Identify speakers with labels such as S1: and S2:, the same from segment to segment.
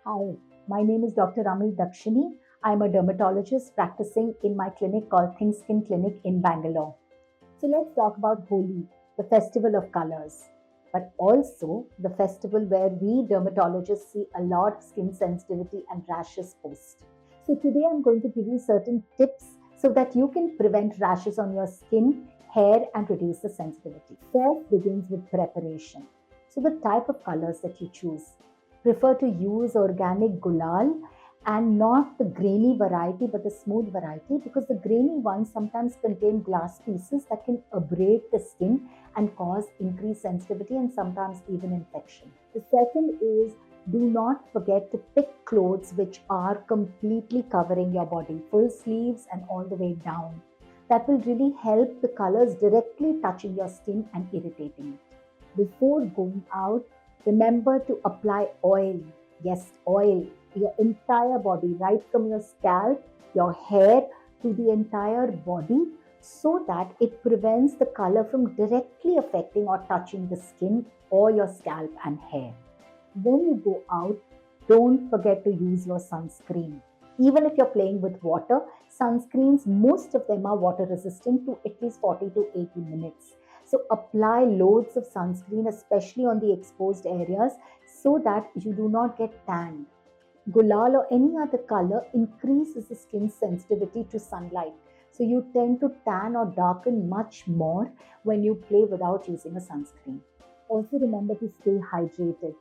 S1: Hi, my name is Dr. Amee Daxini. I am a dermatologist practicing in my clinic called Think Skin Clinic in Bangalore. So let's talk about Holi, the festival of colors, but also the festival where we dermatologists see a lot of skin sensitivity and rashes post. So today I'm going to give you certain tips so that you can prevent rashes on your skin, hair and reduce the sensitivity. First begins with preparation. So the type of colors that you choose. Prefer to use organic Gulal and not the grainy variety but the smooth variety, because the grainy ones sometimes contain glass pieces that can abrade the skin and cause increased sensitivity and sometimes even infection. The second is, do not forget to pick clothes which are completely covering your body, full sleeves and all the way down. That will really help the colors directly touching your skin and irritating it. Before going out, remember to apply oil. Yes, oil. Your entire body, right from your scalp, your hair to the entire body, so that it prevents the color from directly affecting or touching the skin or your scalp and hair. When you go out, don't forget to use your sunscreen. Even if you're playing with water, sunscreens, most of them are water resistant to at least 40 to 80 minutes. So apply loads of sunscreen, especially on the exposed areas, so that you do not get tanned. Gulal or any other color increases the skin's sensitivity to sunlight. So you tend to tan or darken much more when you play without using a sunscreen. Also remember to stay hydrated.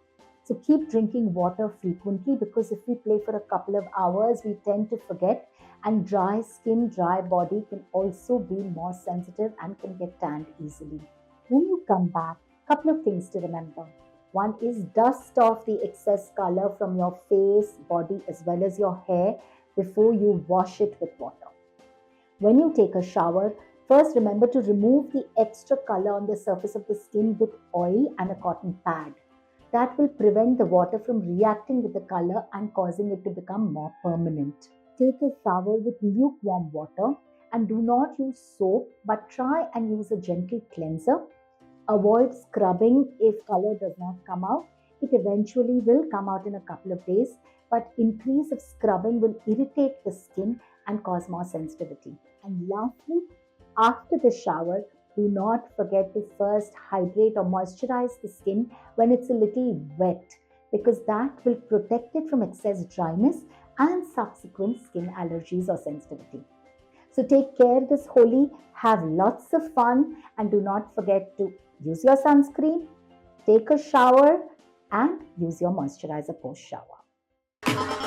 S1: So keep drinking water frequently, because if we play for a couple of hours, we tend to forget, and dry skin, dry body can also be more sensitive and can get tanned easily. When you come back, couple of things to remember. One is, dust off the excess color from your face, body as well as your hair before you wash it with water. When you take a shower, first remember to remove the extra color on the surface of the skin with oil and a cotton pad. That will prevent the water from reacting with the color and causing it to become more permanent. Take a shower with lukewarm water and do not use soap, but try and use a gentle cleanser. Avoid scrubbing if color does not come out. It eventually will come out in a couple of days, but increase of scrubbing will irritate the skin and cause more sensitivity. And lastly, after the shower, do not forget to first hydrate or moisturize the skin when it's a little wet, because that will protect it from excess dryness and subsequent skin allergies or sensitivity. So take care this Holi, have lots of fun, and do not forget to use your sunscreen, take a shower and use your moisturizer post shower.